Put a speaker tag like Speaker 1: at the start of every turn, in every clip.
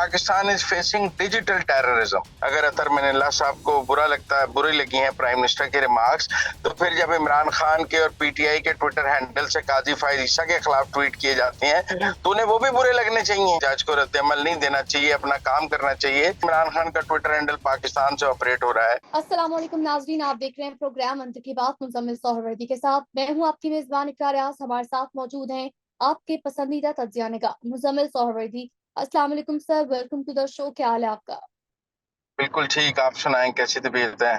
Speaker 1: Pakistan is facing digital terrorism. अगर अतर मिनल्ला साहब को बुरी लगी हैं प्राइम मिनिस्टर के रिमार्क्स, तो फिर जब इमरान खान के और पीटीआई के ट्विटर हैंडल से काजी फायद ईसा के खिलाफ ट्वीट किए जाते हैं तो उन्हें वो भी बुरे लगने चाहिए। जज को रद्द-ए-अमल नहीं देना चाहिए, अपना काम करना चाहिए। इमरान खान का ट्विटर हैंडल पाकिस्तान से ऑपरेट हो रहा है।
Speaker 2: अस्सलाम वालेकुम नाज़रीन, आप देख रहे हैं प्रोग्राम अंतर की बात मुज़म्मिल सोहरवर्दी के साथ। मैं हूं आपकी मेजबान इकरार रियाज। हमारे साथ मौजूद हैं आपके पसंदीदा तज्जिया निगार मुज़म्मिल सोहरवर्दी। अस्सलाम वालेकुम sir, welcome to the show. क्या हाल है आपका?
Speaker 1: बिल्कुल ठीक, आप सुनाएं कैसी तबीयत है?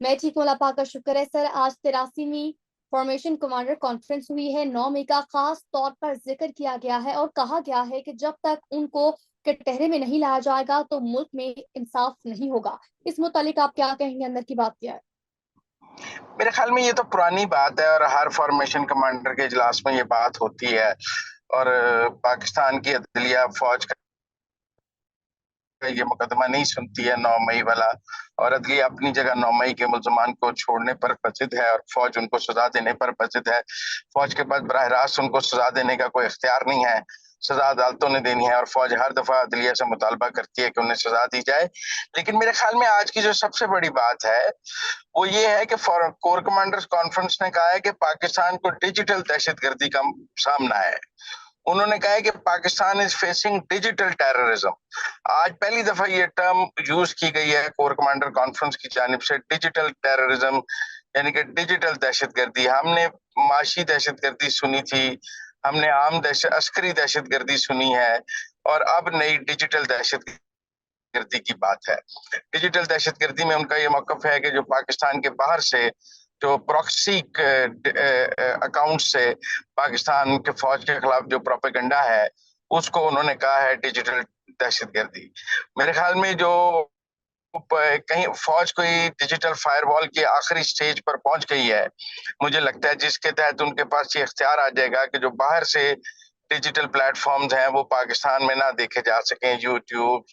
Speaker 2: मैं ठीक हूं, अल्लाह पाक का शुक्र है सर। आज 83वीं फॉर्मेशन कमांडर कॉन्फ्रेंस हुई है। 9 मई का खास तौर पर जिक्र किया गया है और कहा गया है कि जब तक उनको कटहरे में नहीं लाया जाएगा तो मुल्क में इंसाफ नहीं होगा। इस मुतालिक आप क्या कहेंगे? अंदर की बात क्या है?
Speaker 1: मेरे ख्याल में ये तो पुरानी बात है और हर फॉर्मेशन कमांडर के इजलास में ये बात होती है। और पाकिस्तान की अदलिया फौज का ये मुकदमा नहीं सुनती है 9 मई वाला, और अदलिया अपनी जगह 9 मई के मुल्जमान को छोड़ने पर बजिद है और फौज उनको सजा देने पर बजिद है। फौज के पास बराह रास्त उनको सजा देने का कोई इख्तियार नहीं है, सजा अदालतों ने देनी है और फौज हर दफा अदलिया से मुतालबा करती है कि उन्हें सजा दी जाए। लेकिन मेरे ख्याल में आज की जो सबसे बड़ी बात है वो ये है कि कोर कमांडर्स कॉन्फ्रेंस ने कहा है कि पाकिस्तान को डिजिटल दहशतगर्दी का सामना है। उन्होंने कहा है कि Pakistan is facing digital terrorism. आज पहली दफा ये टर्म यूज की गई है कोर कमांडर कॉन्फ्रेंस की जानिब से, डिजिटल टेररिज्म, यानी कि डिजिटल दहशतगर्दी। हमने माशी दहशतगर्दी सुनी थी, हमने आम अस्करी दहशतगर्दी सुनी है, और अब नई डिजिटल दहशतगर्दी की बात है। डिजिटल दहशतगर्दी में उनका ये मौकफ है कि जो पाकिस्तान के बाहर से जो प्रॉक्सी अकाउंट से पाकिस्तान के फौज के खिलाफ जो प्रोपेगेंडा है उसको उन्होंने कहा है डिजिटल दहशतगर्दी। मेरे ख्याल में जो कहीं फौज कोई डिजिटल फायरवॉल की आखिरी स्टेज पर पहुंच गई है, मुझे लगता है जिसके तहत उनके पास ये इख्तियार आ जाएगा कि जो बाहर से डिजिटल प्लेटफॉर्म्स हैं वो पाकिस्तान में ना देखे जा सकें। यूट्यूब,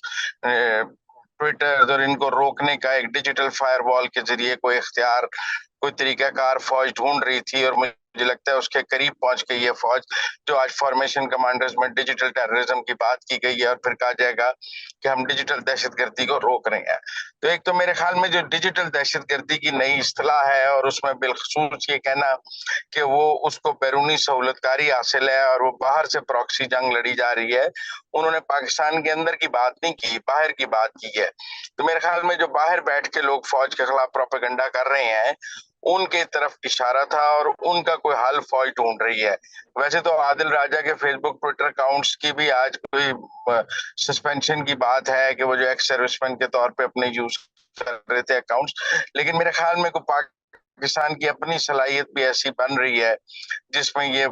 Speaker 1: ट्विटर, और इनको रोकने का एक डिजिटल फायरवॉल के जरिए कोई इख्तियार, कोई तरीकाकार फौज ढूंढ रही थी और मुझे लगता है उसके करीब पहुंच गई है फौज। जो आज फॉर्मेशन कमांडर्स में डिजिटल टेररिज्म की बात की गई है और फिर कहा जाएगा कि हम डिजिटल दहशतगर्दी को रोक रहे हैं। तो एक तो मेरे ख्याल में जो डिजिटल दहशतगर्दी की नई इस्तिलाह है और उसमें बिलखसूस ये कहना कि वो उसको बैरूनी सहूलतकारी हासिल है और वो बाहर से प्रॉक्सी जंग लड़ी जा रही है, उन्होंने पाकिस्तान के अंदर की बात नहीं की, बाहर की बात की है। तो मेरे ख्याल में जो बाहर बैठ के लोग फौज के खिलाफ प्रोपेगेंडा कर रहे हैं उनके तरफ इशारा था और उनका कोई हल फौज ढूंढ रही है। वैसे तो आदिल राजा के फेसबुक ट्विटर अकाउंट्स की भी आज कोई सस्पेंशन की बात है कि वो जो एक्स सर्विसमैन के तौर पे अपने यूज कर रहे थे अकाउंट्स, लेकिन मेरे ख्याल में कोई पाकिस्तान की अपनी सलाहियत भी ऐसी बन रही है जिसमें ये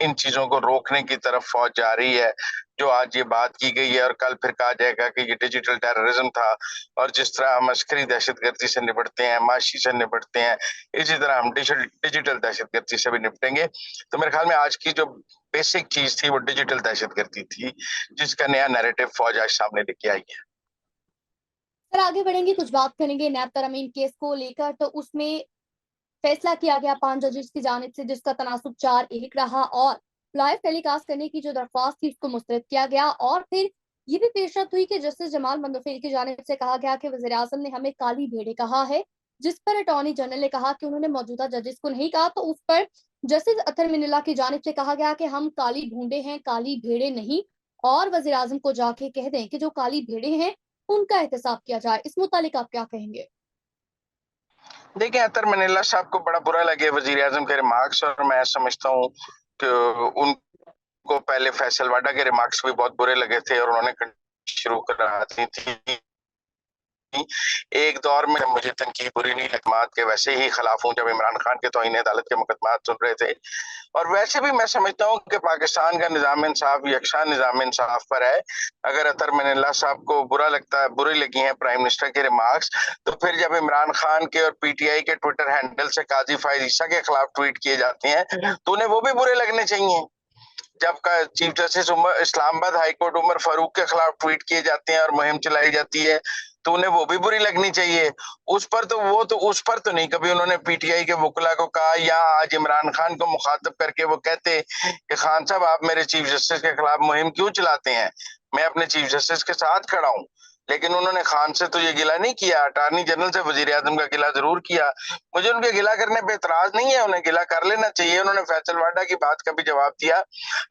Speaker 1: इन चीजों को रोकने की तरफ फौज जा रही है। जो आज ये बात की गई है और कल फिर कहा जाएगा कि ये डिजिटल टेररिज्म था, और जिस तरह हम अस्करी दहशतगर्दी से निपटते हैं, माशी से निपटते हैं, इसी तरह हम डिजिटल दहशतगर्दी से भी निपटेंगे। तो मेरे ख्याल में आज की जो बेसिक चीज थी वो डिजिटल दहशतगर्दी थी, जिसका नया नैरेटिव फौज आज सामने लेके आई है।
Speaker 2: सर आगे बढ़ेंगे, कुछ बात करेंगे नैब तरमीम केस को लेकर। तो उसमें फैसला किया गया 5 जजेस की जानिब से, जिसका तनासुब 4-1 रहा और लाइव टेलीकास्ट करने की जो दरख्वास्त थी उसको मुस्तरद किया गया। और फिर ये भी पेशरफ हुई कि जस्टिस जमाल मंदोफेर की जानिब से कहा गया कि वज़ीर आज़म ने हमें काली भेड़े कहा है, जिस पर अटॉर्नी जनरल ने कहा कि उन्होंने मौजूदा जजेस को नहीं कहा। तो उस पर जस्टिस अतर मिनल्ला की जानिब से कहा गया कि हम काली भूडे हैं, काली भेड़े नहीं, और वज़ीर आज़म को जाके कह दें कि जो काली भेड़े हैं उनका एहतसाब किया जाए। इस मुतालिक आप क्या कहेंगे?
Speaker 1: देखिए, अतर मिनल्ला साहब को बड़ा बुरा लगे वजीर आजम के रिमार्क्स, और मैं समझता हूँ कि उनको पहले फैसल वाडा के रिमार्क्स भी बहुत बुरे लगे थे और उन्होंने शुरू करा दी थी। एक दौर में मुझे तनकीद बुरी नहीं लगमात के वैसे ही खिलाफ हूँ जब इमरान खान के तौहीन अदालत के मुकदमात सुन रहे थे, और वैसे भी मैं समझता हूँ कि पाकिस्तान का निज़ाम इंसाफ यकसा निज़ाम इंसाफ पर है। अगर अतर मिनल्ला साहब को बुरी लगी हैं प्राइम मिनिस्टर के रिमार्क्स, तो फिर जब इमरान खान के और पीटीआई के ट्विटर हैंडल से काजी फायद ईसा के खिलाफ ट्वीट किए जाते हैं तो उन्हें वो भी बुरे लगने चाहिए। जब का chief justice Islamabad high court Umar Farooq के खिलाफ ट्वीट किए जाते हैं और मुहिम चलाई जाती है तो उन्हें वो भी बुरी लगनी चाहिए। उस पर तो नहीं कभी उन्होंने पीटीआई के वकला को कहा, या आज इमरान खान को मुखातब करके वो कहते कि खान साहब आप मेरे चीफ जस्टिस के खिलाफ मुहिम क्यों चलाते हैं। मैं अपने चीफ जस्टिस के साथ खड़ा हूँ, लेकिन उन्होंने खान से तो ये गिला नहीं किया। अटॉर्नी जनरल से वजीर आजम का गिला जरूर किया। मुझे उनके गिला करने पे इतराज नहीं है, उन्हें गिला कर लेना चाहिए। उन्होंने फैसल वाडा की बात का भी जवाब दिया।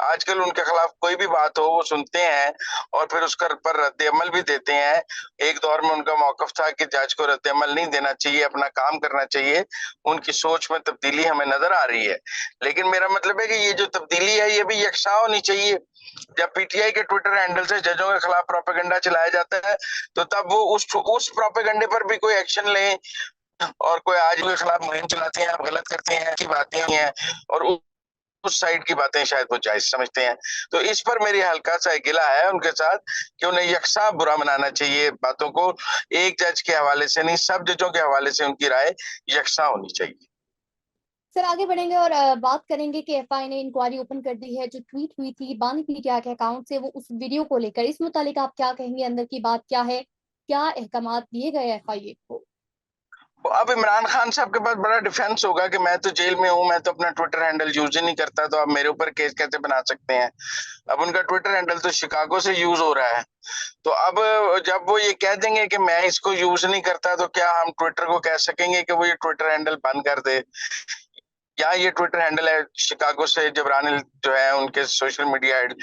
Speaker 1: आजकल उनके खिलाफ कोई भी बात हो वो सुनते हैं और फिर उसका पर रद्द अमल भी देते हैं। एक दौर में उनका मौकफ था कि जज को रद्द अमल नहीं देना चाहिए, अपना काम करना चाहिए। उनकी सोच में तब्दीली हमें नजर आ रही है, लेकिन मेरा मतलब है कि ये जो तब्दीली है ये भी यकसा होनी चाहिए। जब पीटीआई के ट्विटर हैंडल से जजों के खिलाफ प्रोपेगेंडा चलाया जाता है तो तब वो उस प्रोपेगेंडे पर भी कोई एक्शन लें, और कोई आज के खिलाफ मुहिम चलाते हैं, आप गलत करते हैं की बातें हैं, और उस साइड की बातें शायद वो जायज समझते हैं। तो इस पर मेरी हल्का सा गिला है उनके साथ कि उन्हें यकसा बुरा मनाना चाहिए बातों को। एक जज के हवाले से नहीं, सब जजों के हवाले से उनकी राय यकसा होनी चाहिए।
Speaker 2: सर आगे बढ़ेंगे और बात करेंगे कि एफआई ने इंक्वायरी ओपन कर दी है। जो ट्वीट हुई थी बानी पीटीआई के अकाउंट से, वो उस वीडियो को लेकर, इस मुतालिक आप क्या कहेंगे? अंदर की बात क्या है? क्या अहकामात दिए गए एफआईए को?
Speaker 1: अब इमरान खान साहब के पास बड़ा डिफेंस होगा कि मैं तो जेल में हूं, मैं तो अपना ट्विटर हैंडल यूज ही नहीं करता, तो आप मेरे ऊपर केस कैसे बना सकते हैं। अब उनका ट्विटर हैंडल तो शिकागो से यूज हो रहा है, तो अब जब वो ये कह देंगे कि मैं इसको यूज नहीं करता, तो क्या हम ट्विटर को कह सकेंगे कि वो ये ट्विटर हैंडल बंद कर दे? या ये ट्विटर हैंडल है शिकागो से जबरान जो है उनके सोशल मीडिया हेड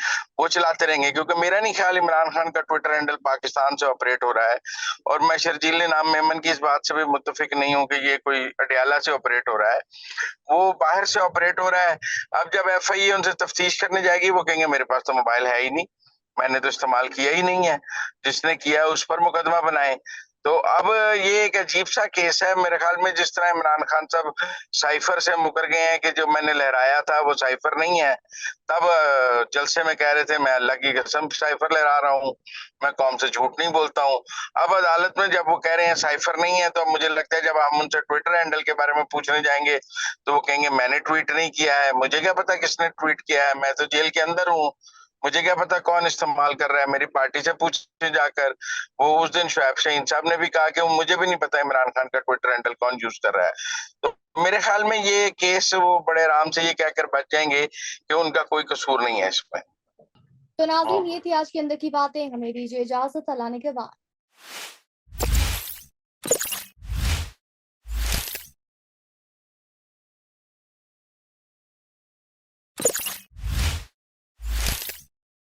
Speaker 1: वो चलाते रहेंगे? क्योंकि मेरा नहीं ख्याल इमरान खान का ट्विटर हैंडल पाकिस्तान से ऑपरेट हो रहा है, और मैं शर्जील नाम मेमन की इस बात से भी मुत्तफिक नहीं हूं कि ये कोई अडियाला से ऑपरेट हो रहा है, वो बाहर से ऑपरेट हो रहा है। अब जब एफआईए उनसे तफ्तीश करने जाएगी वो कहेंगे मेरे पास तो मोबाइल है ही नहीं, मैंने तो इस्तेमाल किया ही नहीं है, जिसने किया उस पर मुकदमा बनाए। तो अब ये एक अजीब सा केस है मेरे ख्याल में। जिस तरह इमरान खान साहब साइफर से मुकर गए हैं कि जो मैंने लहराया था वो साइफर नहीं है, तब जलसे में कह रहे थे मैं अल्लाह की कसम साइफर लहरा रहा हूँ, मैं कौम से झूठ नहीं बोलता हूँ। अब अदालत में जब वो कह रहे हैं साइफर नहीं है, तो अब मुझे लगता है जब हम उनसे ट्विटर हैंडल के बारे में पूछने जाएंगे तो वो कहेंगे मैंने ट्वीट नहीं किया है, मुझे क्या पता किसने ट्वीट किया है, मैं तो जेल के अंदर हूँ, मुझे क्या पता कौन इस्तेमाल कर रहा है, मेरी पार्टी से पूछे जाकर। वो उस दिन शुएब शाहीन साहब ने भी कहा कि मुझे भी नहीं पता इमरान खान का ट्विटर हैंडल कौन यूज कर रहा है। तो मेरे ख्याल में ये केस वो बड़े आराम से ये कहकर बच जाएंगे कि उनका कोई कसूर नहीं है इसमें।
Speaker 2: तो नाज़रीन, ये थी आज के अंदर की बातें। हमें दीजिए इजाजत, अल्लाह ने के बाद।